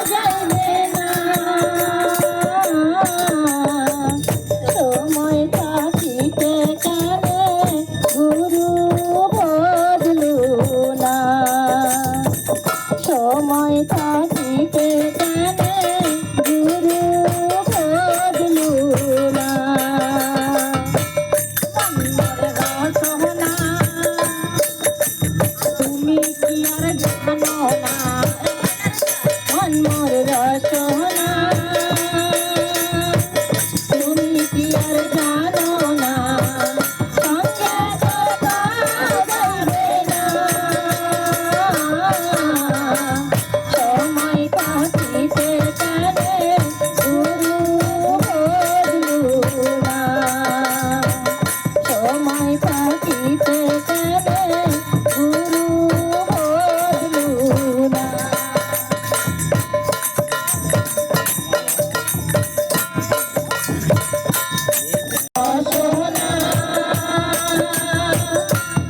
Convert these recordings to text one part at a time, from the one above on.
যাইবে না সময় থাকিতে কানে গুরু বদলু না সময় থাকিতে কানে গুরু বদলু না তুমি কি আর জানো না মন মোর রসনা তুমি কি আর জানো না সঙ্গে কথা যাইবে না সময় থাকিতে কানে গুরু বদলু না সময় থাকিতে কানে গুরু বদলু না সোনা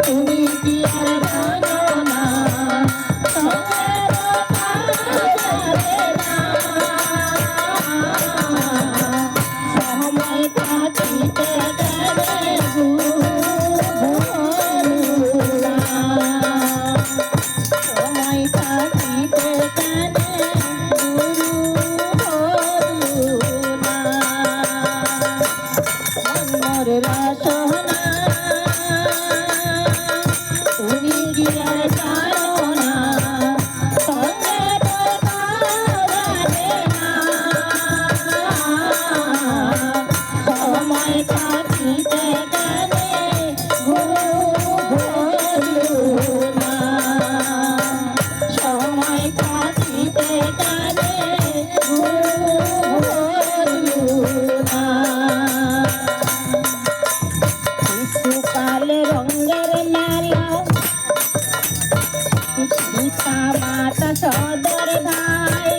তুমি কি আর জানো না সঙ্গের যাবে না সময় থাকিতে কানে গুরু বদলু না সময় থাকিতে কানে গুরু বদলু না মোর রসনা তুমি কি আর জানো না সঙ্গে কথা যাবে না সময় থাকিতে কানে গুরু বদলু না সময় থাকিতে কানে গুরু বদলু না শিশুকালে রঙের মেলা পিতা মাতা সদর ভাই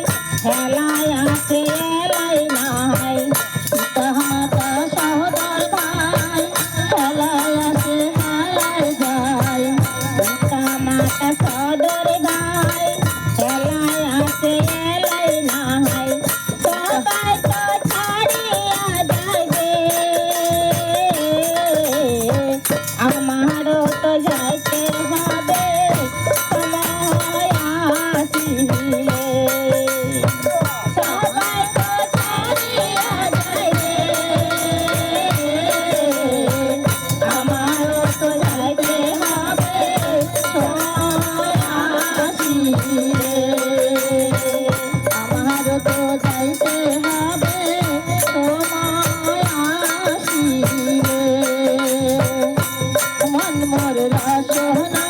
হেলায় আছে এলাই নাই পিতা মাতা সদর ভাই হেলায় আছে হেলায় যায় পিতা মাতা সদর ভাই হেলায় আছে এলাই নাই সবাই তো ছাড়িয়া যাইবে আমারও তো যাইতে হবে সময় আসিলে সবাই তো ছাড়িয়া যাইবে আমারও তো যাইতে হবে সময় আসিলে আমারও তো যাইতে হবে সময় আসিলে মন মোর রসনা